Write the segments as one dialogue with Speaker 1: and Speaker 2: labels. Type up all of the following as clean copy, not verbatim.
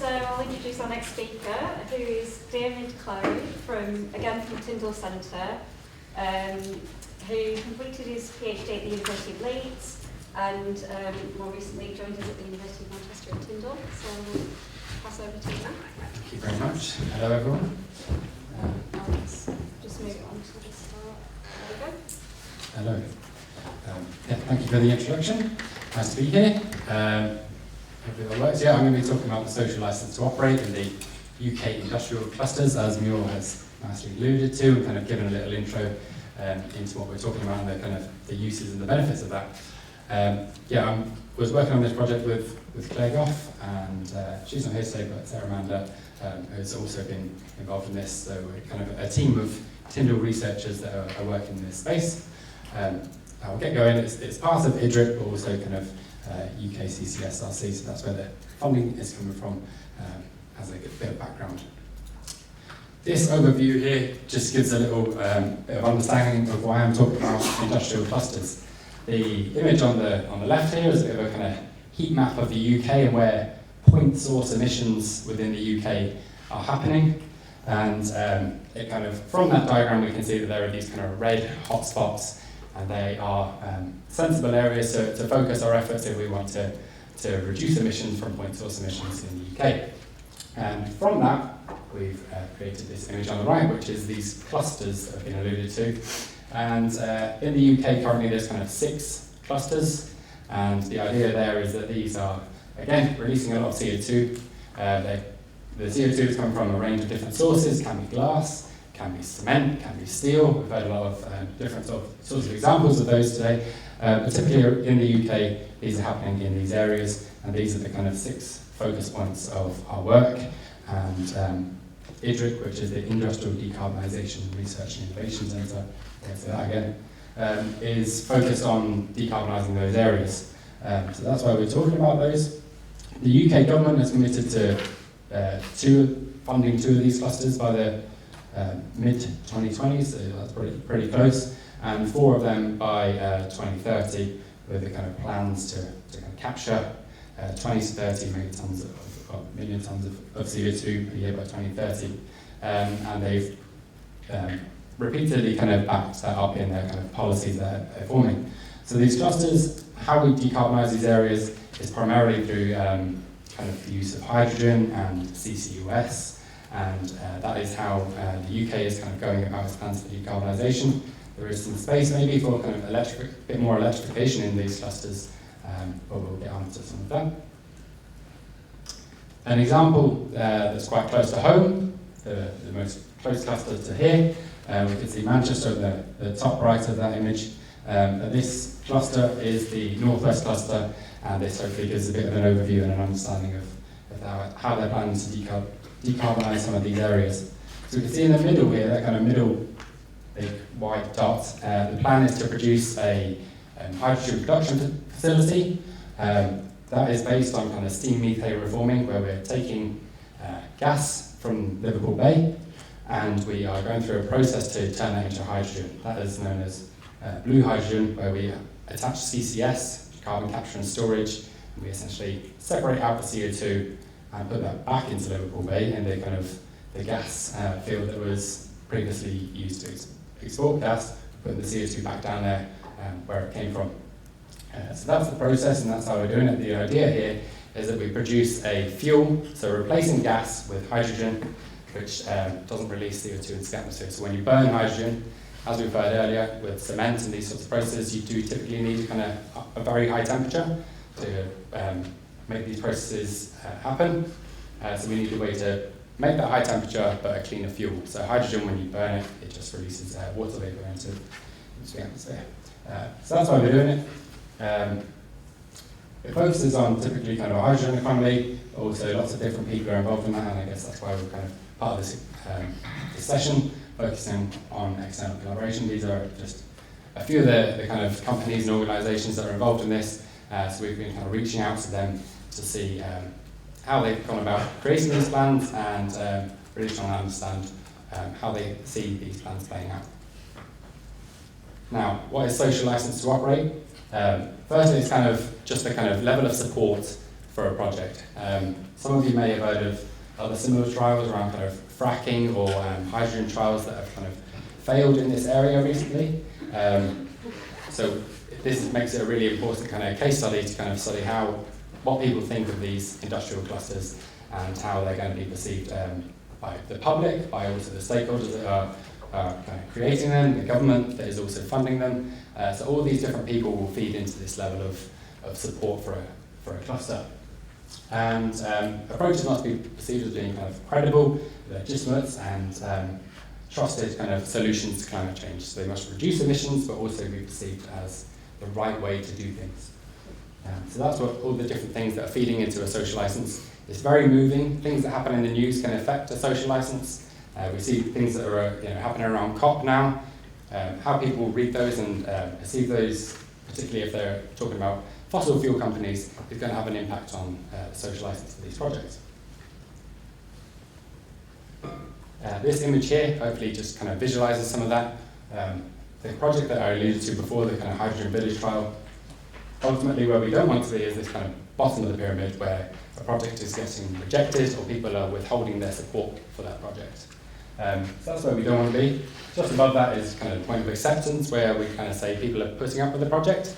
Speaker 1: So I'll introduce our next speaker, who is Diarmaid Clery, from Tyndall Manchester, who completed his PhD at the University of Leeds and more recently joined us at the University of Manchester in Tyndall. So I'll pass over to you now.
Speaker 2: Thank you very much. Hello everyone.
Speaker 1: Let's just move it on to the start. There we go.
Speaker 2: Hello. Thank you for the introduction. Nice to be here. Hopefully that works. I'm going to be talking about the social license to operate in the UK industrial clusters, as Muir has nicely alluded to, and kind of given a little intro into what we're talking about and the kind of the uses and the benefits of that. I was working on this project with Claire Goff, and she's not here today, but Sarah Amanda has also been involved in this. So we're kind of a team of Tyndall researchers that are working in this space. I'll get going. It's part of IDRIC, but also kind of UK CCSRC, so that's where the funding is coming from, as a bit of background. This overview here just gives a little bit of understanding of why I'm talking about industrial clusters. The image on the left here is a bit of a kind of heat map of the UK and where point source emissions within the UK are happening. And it kind of, from that diagram, we can see that there are these kind of red hotspots, and they are sensible areas to focus our efforts if we want to reduce emissions from point source emissions in the UK. And from that, we've created this image on the right, which is these clusters that have been alluded to. And in the UK currently there's kind of 6 clusters, and the idea there is that these are, again, releasing a lot of CO2. The CO2 is coming from a range of different sources. Can be glass, can be cement, can be steel. We've heard a lot of different sorts of examples of those today. Particularly in the UK, these are happening in these areas, and these are the kind of 6 focus points of our work. And IDRIC, which is the Industrial Decarbonisation Research and Innovation Centre, I'll say that again, is focused on decarbonising those areas. So that's why we're talking about those. The UK government has committed to funding 2 of these clusters by the mid-2020s, so that's pretty close, and 4 of them by 2030, with the kind of plans to kind of capture 20 to 30 million tons of CO2 per year by 2030, and they've repeatedly kind of backed that up in their kind of policies that they're forming. So these clusters, how we decarbonise these areas is primarily through kind of the use of hydrogen and CCUS, and that is how the UK is kind of going about its plans for decarbonisation. There is some space maybe for kind of a bit more electrification in these clusters, but we'll get on to some of that. An example that's quite close to home, the most close cluster to here, we can see Manchester at the top right of that image. This cluster is the northwest cluster, and this hopefully gives a bit of an overview and an understanding of how they're planning to decarbonise some of these areas. So we can see in the middle here, that kind of middle big white dot, the plan is to produce a hydrogen production facility. That is based on kind of steam methane reforming, where we're taking gas from Liverpool Bay, and we are going through a process to turn that into hydrogen. That is known as blue hydrogen, where we attach CCS, carbon capture and storage, and we essentially separate out the CO2 and put that back into Liverpool Bay in the kind of the gas field that was previously used to export gas, putting the CO2 back down there where it came from. So that's the process, and that's how we're doing it. The idea here is that we produce a fuel, so replacing gas with hydrogen, which doesn't release CO2 into the atmosphere. So when you burn hydrogen, as we've heard earlier, with cement and these sorts of processes, you do typically need kind of a very high temperature to make these processes happen. So we need a way to make that high temperature but a cleaner fuel. So hydrogen, when you burn it, it just releases water vapour into the atmosphere. So that's why we're doing it. It focuses on typically kind of a hydrogen economy, but also lots of different people are involved in that, and I guess that's why we're kind of part of this session, focusing on external collaboration. These are just a few of the kind of companies and organisations that are involved in this, so we've been kind of reaching out to them to see how they've gone about creating these plans, and really trying to understand how they see these plans playing out. Now, what is social licence to operate? Firstly, it's kind of just a kind of level of support for a project. Some of you may have heard of other similar trials around kind of fracking or hydrogen trials that have kind of failed in this area recently. So this makes it a really important kind of case study to kind of study what people think of these industrial clusters and how they're going to be perceived by the public, by also the stakeholders that are kind of creating them, the government that is also funding them. So all these different people will feed into this level of support for a cluster. And approaches must be perceived as being kind of credible, legitimate, and trusted kind of solutions to climate change. So they must reduce emissions, but also be perceived as the right way to do things. So that's what all the different things that are feeding into a social license. It's very moving. Things that happen in the news can affect a social license. We see things that are happening around COP now. How people read those and perceive those, particularly if they're talking about fossil fuel companies, is going to have an impact on the social license of these projects. This image here hopefully just kind of visualizes some of that. The project that I alluded to before, the kind of hydrogen village trial, ultimately where we don't want to be is this kind of bottom of the pyramid where a project is getting rejected or people are withholding their support for that project. So that's where we don't want to be. Just above that is kind of the point of acceptance where we kind of say people are putting up with the project.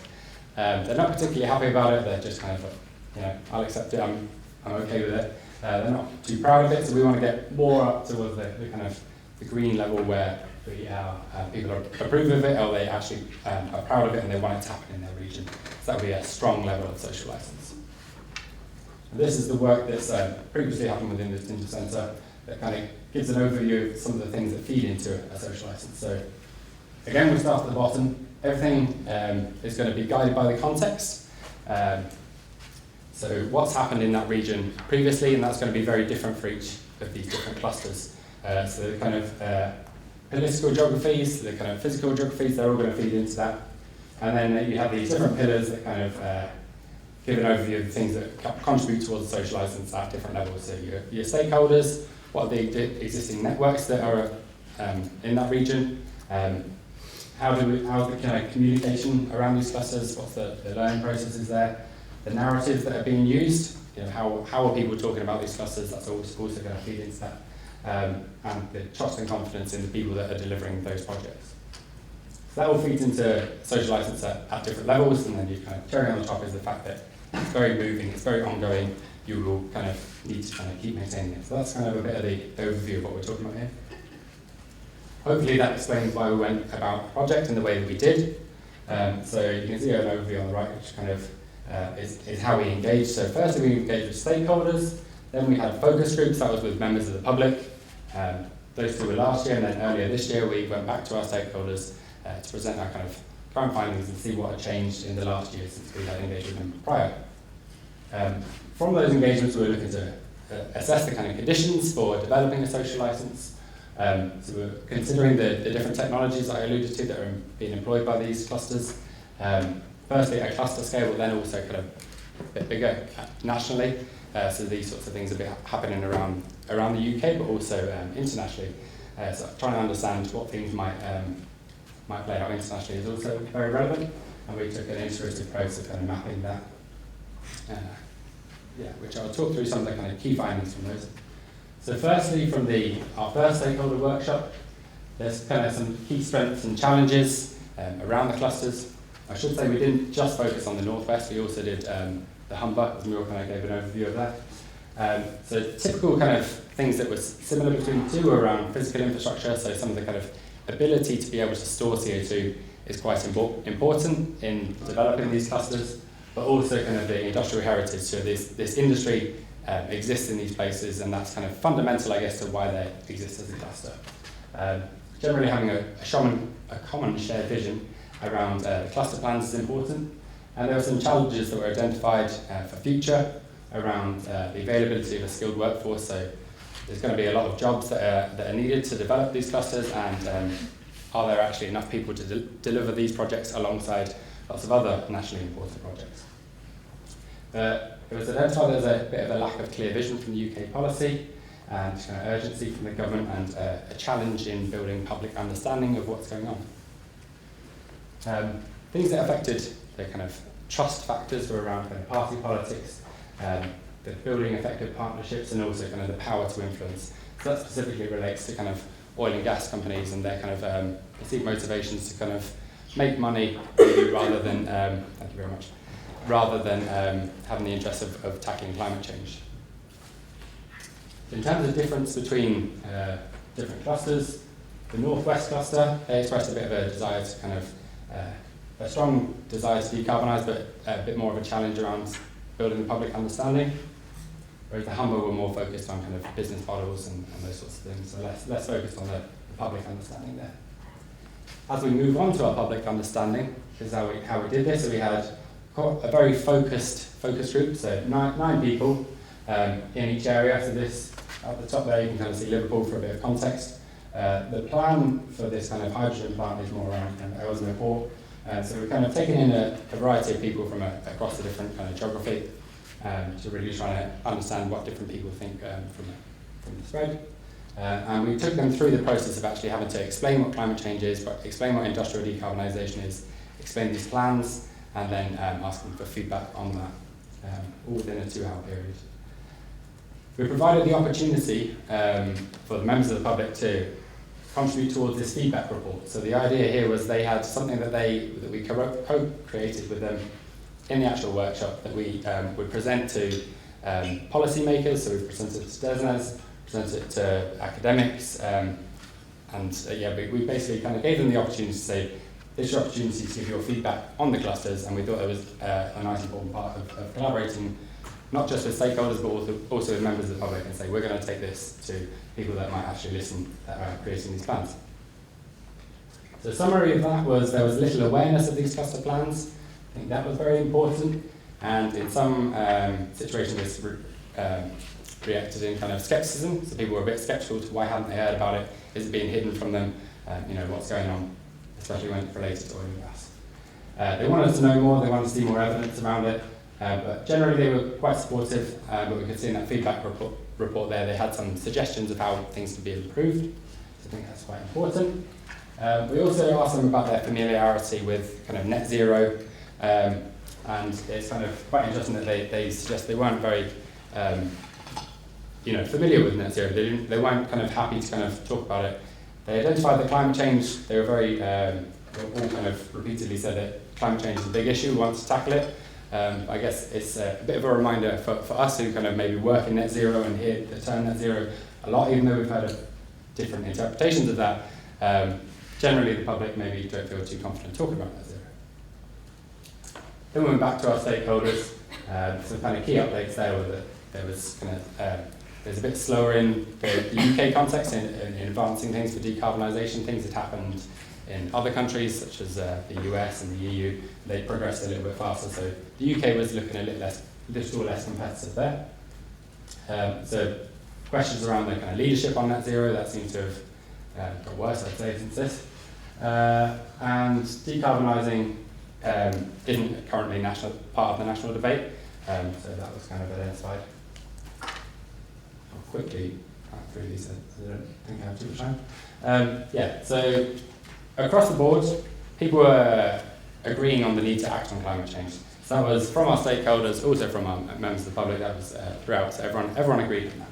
Speaker 2: They're not particularly happy about it, they're just kind of, I'll accept it, I'm okay with it. They're not too proud of it, so we want to get more up towards the kind of the green level where people approve of it, or they actually are proud of it and they want it to happen in their region. So that would be a strong level of social license. And this is the work that's previously happened within the Tyndall Centre that kind of gives an overview of some of the things that feed into a social license. So again, we start at the bottom. Everything is going to be guided by the context. So what's happened in that region previously, and that's going to be very different for each of these different clusters. So the kind of political geographies, the kind of physical geographies, they're all going to feed into that. And then you have these different pillars that kind of give an overview of the things that contribute towards the social license at different levels. So your stakeholders, what are the existing networks that are in that region, how's the kind of communication around these clusters, what's the learning processes there, the narratives that are being used, how are people talking about these clusters, that's also going to feed into that, and the trust and confidence in the people that are delivering those projects. So that all feeds into social license at different levels, and then you kind of cherry on the top is the fact that it's very moving, it's very ongoing, you will kind of need to kind of keep maintaining it. So that's kind of a bit of the overview of what we're talking about here. Hopefully that explains why we went about the project in the way that we did. So you can see an overview on the right, which kind of is how we engaged. So firstly we engaged with stakeholders, then we had focus groups, that was with members of the public. Those two were last year, and then earlier this year we went back to our stakeholders to present our kind of current findings and see what had changed in the last year since we had engaged with them prior. From those engagements we were looking to assess the kind of conditions for developing a social license. So we're considering the different technologies that I alluded to that are being employed by these clusters. Firstly at cluster scale, but then also kind of a bit bigger nationally. So these sorts of things are happening around the UK, but also internationally. So trying to understand what things might play out internationally is also very relevant, and we took an iterative approach of kind of mapping that. Which I'll talk through some of the kind of key findings from those. So firstly, from our first stakeholder workshop, there's kind of some key strengths and challenges around the clusters. I should say we didn't just focus on the northwest, we also did the Humber, as Muriel kind of gave an overview of that. So typical kind of things that were similar between the two were around physical infrastructure, so some of the kind of ability to be able to store CO2 is quite important in developing these clusters, but also kind of the industrial heritage. So this industry exists in these places, and that's kind of fundamental, I guess, to why they exist as a cluster. Generally having a common shared vision around the cluster plans is important, and there were some challenges that were identified for future around the availability of a skilled workforce. So there's going to be a lot of jobs that are needed to develop these clusters, and are there actually enough people to deliver these projects alongside lots of other nationally important projects. It was identified there's a bit of a lack of clear vision from the UK policy and kind of urgency from the government, and a challenge in building public understanding of what's going on. Things that affected the kind of trust factors were around kind of party politics the building effective partnerships, and also kind of the power to influence. So that specifically relates to kind of oil and gas companies and their kind of perceived motivations to kind of make money rather than, thank you very much, rather than having the interest of tackling climate change. In terms of difference between different clusters, the Northwest cluster, they expressed a bit of a desire to kind of, a strong desire to decarbonise, but a bit more of a challenge around building the public understanding. Whereas the Humber were more focused on kind of business models and those sorts of things, so less focused on the public understanding there. As we move on to our public understanding, this is how we did this. So we had a very focused group, so nine people in each area. So this, at the top there, you can kind of see Liverpool for a bit of context. The plan for this kind of hydrogen plant is more around kind of Ellesmere Port. So we've kind of taken in a variety of people from across the different kind of geography to really try to understand what different people think from the spread. And we took them through the process of actually having to explain what climate change is, explain what industrial decarbonisation is, explain these plans, and then ask them for feedback on that, all within a 2-hour period. We provided the opportunity for the members of the public to contribute towards this feedback report. So the idea here was they had something that we co-created with them in the actual workshop that we would present to policymakers. So we presented it to DESNES, presented it to academics, we basically kind of gave them the opportunity to say, this is your opportunity to give your feedback on the clusters, and we thought it was a nice important part of collaborating, not just with stakeholders, but also with members of the public, and say, we're going to take this to people that might actually listen that are creating these plans. So the summary of that was there was little awareness of these cluster plans. I think that was very important, and in some situations this reacted in kind of scepticism, so people were a bit sceptical to why hadn't they heard about it, is it being hidden from them, what's going on, especially when it's related to oil and gas. They wanted to know more, they wanted to see more evidence around it, but generally they were quite supportive, but we could see in that feedback report there they had some suggestions of how things could be improved, so I think that's quite important. We also asked them about their familiarity with kind of net zero, and it's kind of quite interesting that they suggest they weren't very familiar with net zero. They weren't kind of happy to kind of talk about it. They identified that climate change, they were very, all kind of repeatedly said that climate change is a big issue, we want to tackle it. I guess it's a bit of a reminder for us who kind of maybe work in net zero and hear the term net zero a lot, even though we've had different interpretations of that. Generally the public maybe don't feel too confident talking about net zero. Then we went back to our stakeholders. Some kind of key updates there were that there was kind of there's a bit slower in the UK context in advancing things for decarbonisation. Things that happened in other countries such as the US and the EU. They progressed a little bit faster. So the UK was looking a little less competitive there. So questions around the kind of leadership on net zero, that seems to have got worse, I'd say, since this. And decarbonising isn't currently part of the national debate, so that was kind of identified. I'll quickly back through these, I don't think I have too much time. So across the board, people were agreeing on the need to act on climate change. So that was from our stakeholders, also from our members of the public, that was throughout, so everyone agreed on that.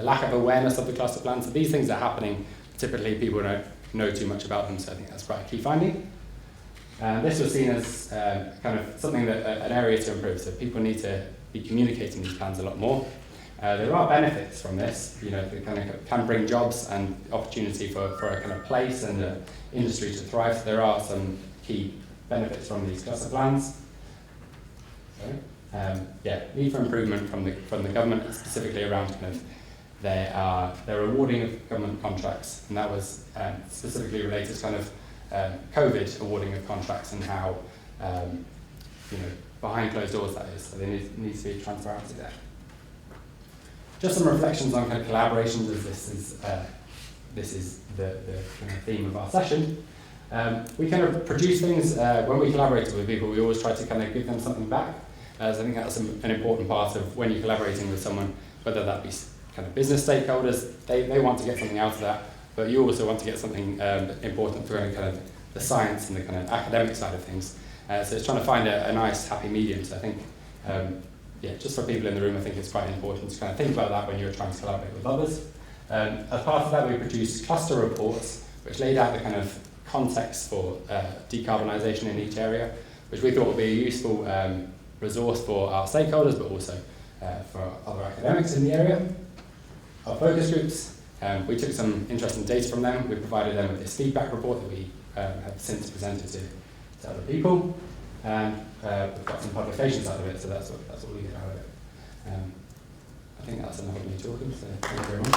Speaker 2: A lack of awareness of the cluster plans, so these things are happening, typically people don't know too much about them, so I think that's quite a key finding. This was seen as kind of something that an area to improve, so people need to be communicating these plans a lot more. There are benefits from this, they kind of can bring jobs and opportunity for a kind of place and industry to thrive. So there are some key benefits from these cluster plans. Need for improvement from the government, specifically around kind of their awarding of government contracts, and that was specifically related to kind of COVID awarding of contracts and how behind closed doors that is. So there needs to be transparency there. Just some reflections on kind of collaborations, as this is the kind of theme of our session. We kind of produce things when we collaborate with people. We always try to kind of give them something back. So I think that's an important part of when you're collaborating with someone, whether that be kind of business stakeholders. They want to get something out of that, but you also want to get something important for kind of the science and the kind of academic side of things. So it's trying to find a nice, happy medium. So I think yeah, just for people in the room, I think it's quite important to kind of think about that when you're trying to collaborate with others. As part of that, we produced cluster reports, which laid out the kind of context for decarbonisation in each area, which we thought would be a useful resource for our stakeholders, but also for other academics in the area. Our focus groups, we took some interesting data from them. We provided them with this feedback report that we have since presented to other people. And we've got some publications out of it, so that's what we get out of it. I think that's enough of me talking, so thank you very much.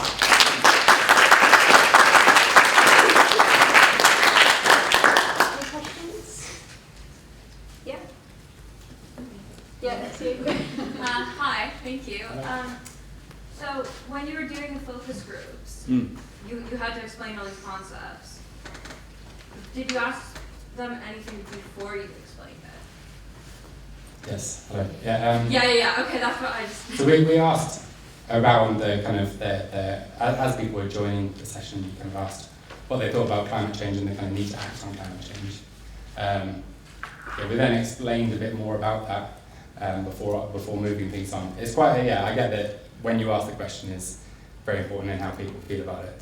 Speaker 1: Any questions? Yeah? Yeah, that's you.
Speaker 3: Hi, thank you. So when you were doing the focus groups, you had to explain all these concepts. Did you ask them anything before you explained it?
Speaker 2: Yes, hello. Yeah,
Speaker 3: Yeah. Okay, that's what I just.
Speaker 2: So we asked around the kind of as people were joining the session, we kind of asked what they thought about climate change and the kind of need to act on climate change. We then explained a bit more about that before moving things on. It's quite I get that when you ask the question is very important in how people feel about it.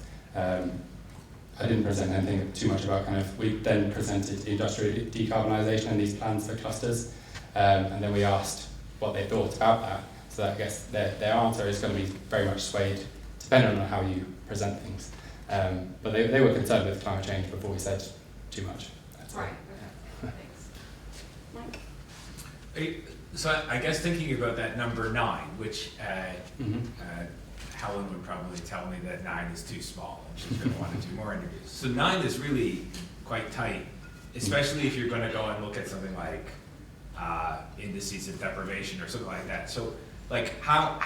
Speaker 2: I didn't present anything too much about we then presented industrial decarbonisation and these plans for clusters, and then we asked what they thought about that. So I guess their answer is going to be very much swayed depending on how you present things. But they were concerned with climate change before we said too much.
Speaker 3: Right. Okay. Thanks.
Speaker 4: So I guess thinking about that number 9, which Helen would probably tell me that 9 is too small and she's going to want to do more interviews. So 9 is really quite tight, especially if you're going to go and look at something like indices of deprivation or something like that. So like how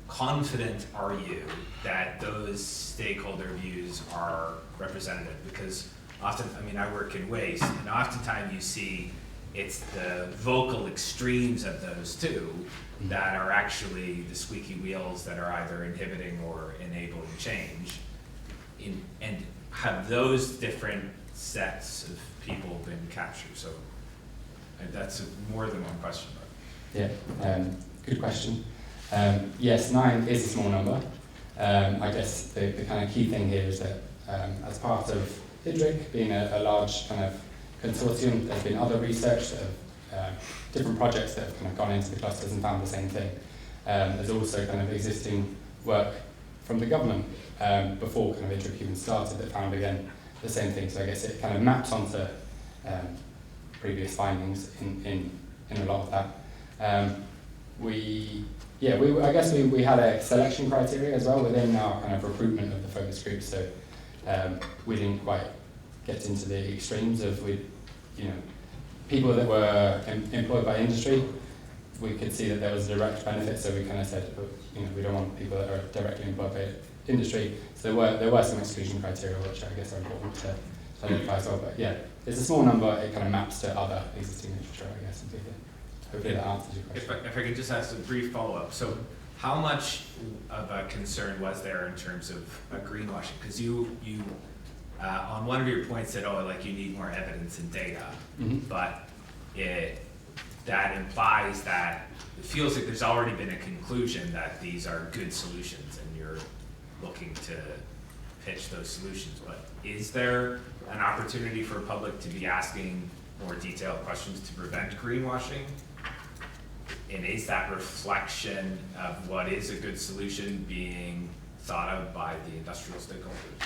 Speaker 4: confident are you that those stakeholder views are representative? Because often, I work in waste, and oftentimes you see it's the vocal extremes of those two that are actually the squeaky wheels that are either inhibiting or enabling change. And have those different sets of people been captured? So that's more than one question.
Speaker 2: Yeah, good question. Yes, 9 is a small number. I guess the kind of key thing here is that as part of IDRIC being a large kind of consortium, there's been other research that have different projects that have kind of gone into the clusters and found the same thing. There's also kind of existing work from the government before kind of IDRIC even started that found again the same thing. So I guess it kind of maps onto previous findings in a lot of that. I guess we had a selection criteria as well within our kind of recruitment of the focus group. So we didn't quite get into the extremes of people that were employed by industry. We could see that there was a direct benefit, so we kind of said, we don't want people that are directly employed by industry. So there were some exclusion criteria, which I guess are important to identify as well. But yeah, it's a small number. It kind of maps to other existing literature, I guess. Hopefully that answers your question.
Speaker 4: If I could just ask a brief follow-up. So how much of a concern was there in terms of greenwashing? Because you on one of your points said, you need more evidence and data, but that implies that it feels like there's already been a conclusion that these are good solutions and you're looking to pitch those solutions. But is there an opportunity for the public to be asking more detailed questions to prevent greenwashing? And is that reflection of what is a good solution being thought of by the industrial stakeholders?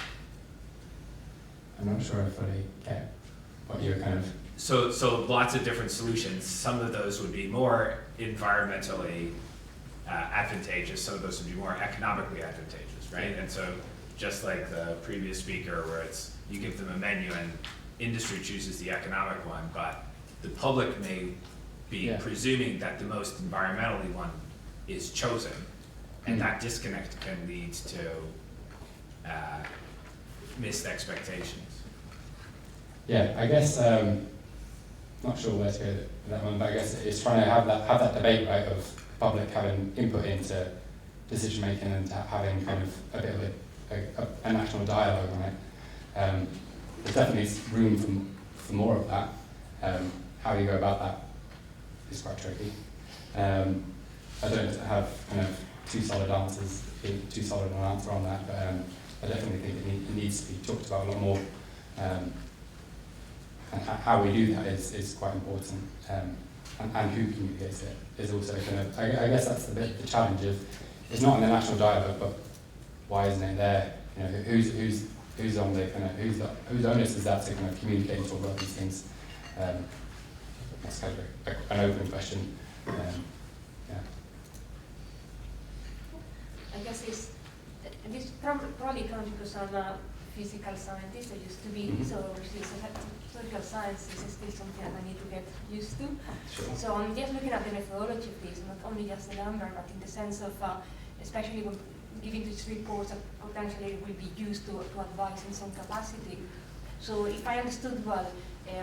Speaker 2: I'm not sure I fully get what you're kind of...
Speaker 4: So lots of different solutions. Some of those would be more environmentally advantageous. Some of those would be more economically advantageous, right? And so just like the previous speaker, where it's you give them a menu and industry chooses the economic one, but the public may be presuming that the most environmentally one is chosen, and that disconnect can lead to missed expectations.
Speaker 2: Yeah, I guess not sure where to go with that one, but I guess it's trying to have that debate, right, of public having input into decision making and having kind of a bit of a national dialogue on it. There's definitely room for more of that. How you go about that quite tricky. I don't have kind of too solid an answer on that, but I definitely think it needs to be talked about a lot more. And how we do that is quite important, and who communicates it is also kind of, I guess that's the challenge of, it's not in the national dialogue, but why isn't it there? You know, who's on the kind of, whose onus is that to kind of communicate and talk about these things? That's kind of an open question. Yeah.
Speaker 5: I guess this probably comes because I'm a physical scientist. I used to be, so obviously social sciences is still something I need to get used to.
Speaker 2: Sure.
Speaker 5: So I'm just looking at the methodology of this, not only just the number, but in the sense of, especially when giving these reports that potentially will be used to advise in some capacity. So if I understood well,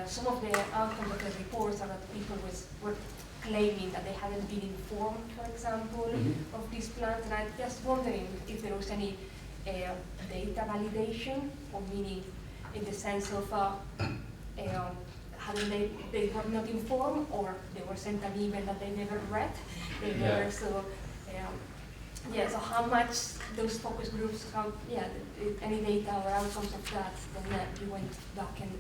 Speaker 5: some of the outcomes of the reports are that people were claiming that they hadn't been informed, for example, of these plans, and I'm just wondering if there was any data validation, or meaning in the sense of hadn't they were not informed, or they were sent an email that they never read, so how much those focus groups, any data or outcomes of that, then you went back and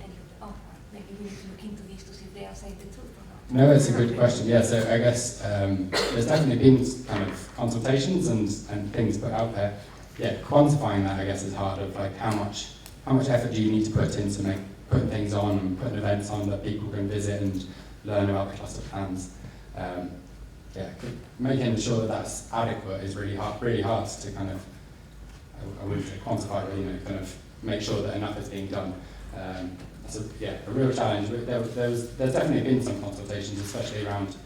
Speaker 5: looked, maybe we need to look into this to see if they are saying the truth or not.
Speaker 2: No, it's a good question. Yeah, so I guess there's definitely been kind of consultations and things put out there. Yeah, quantifying that, I guess, is hard. Of like how much effort do you need to put into putting things on and putting events on that people can visit and learn about the cluster plans. Making sure that that's adequate is really hard to kind of, I wouldn't say quantify, but kind of make sure that enough is being done. So a real challenge. But there's definitely been some consultations, especially around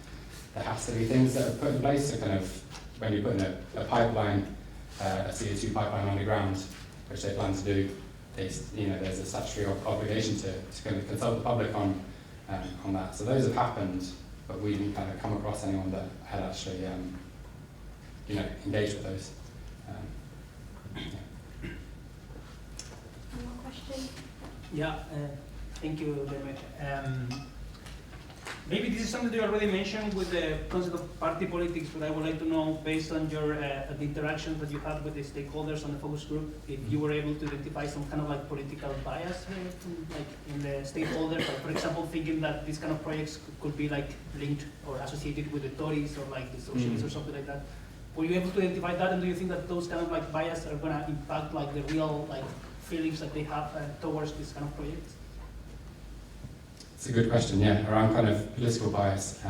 Speaker 2: there has to be things that are put in place. So kind of when you're putting a pipeline, a CO2 pipeline underground, which they plan to do, there's a statutory obligation to kind of consult the public on that. So those have happened, but we didn't kind of come across anyone that had actually engaged with those.
Speaker 1: One more question?
Speaker 6: Yeah, thank you very much. Maybe this is something you already mentioned with the concept of party politics, but I would like to know, based on your the interactions that you had with the stakeholders on the focus group, if you were able to identify some kind of like political bias, like in the stakeholders, like for example, thinking that these kind of projects could be like linked or associated with the Tories or like the Socialists or something like that. Were you able to identify that, and do you think that those kind of like bias are going to impact like the real like feelings that they have towards this kind of projects?
Speaker 2: It's a good question, yeah, around kind of political bias.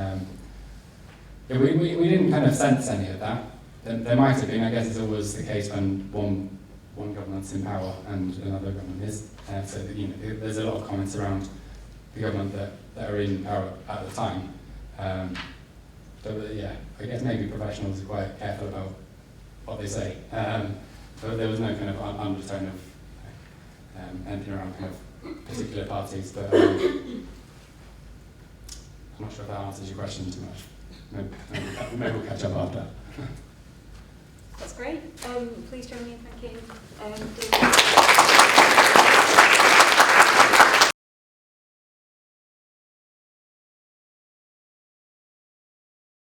Speaker 2: We didn't kind of sense any of that. There might have been, I guess it's always the case when one government's in power and another government is. So that, there's a lot of comments around the government that are in power at the time. I guess maybe professionals are quite careful about what they say. But there was no kind of undertone of anything around kind of particular parties, but I'm not sure if that answers your question too much. Maybe we'll catch up after.
Speaker 1: That's great. Please join me in thanking David.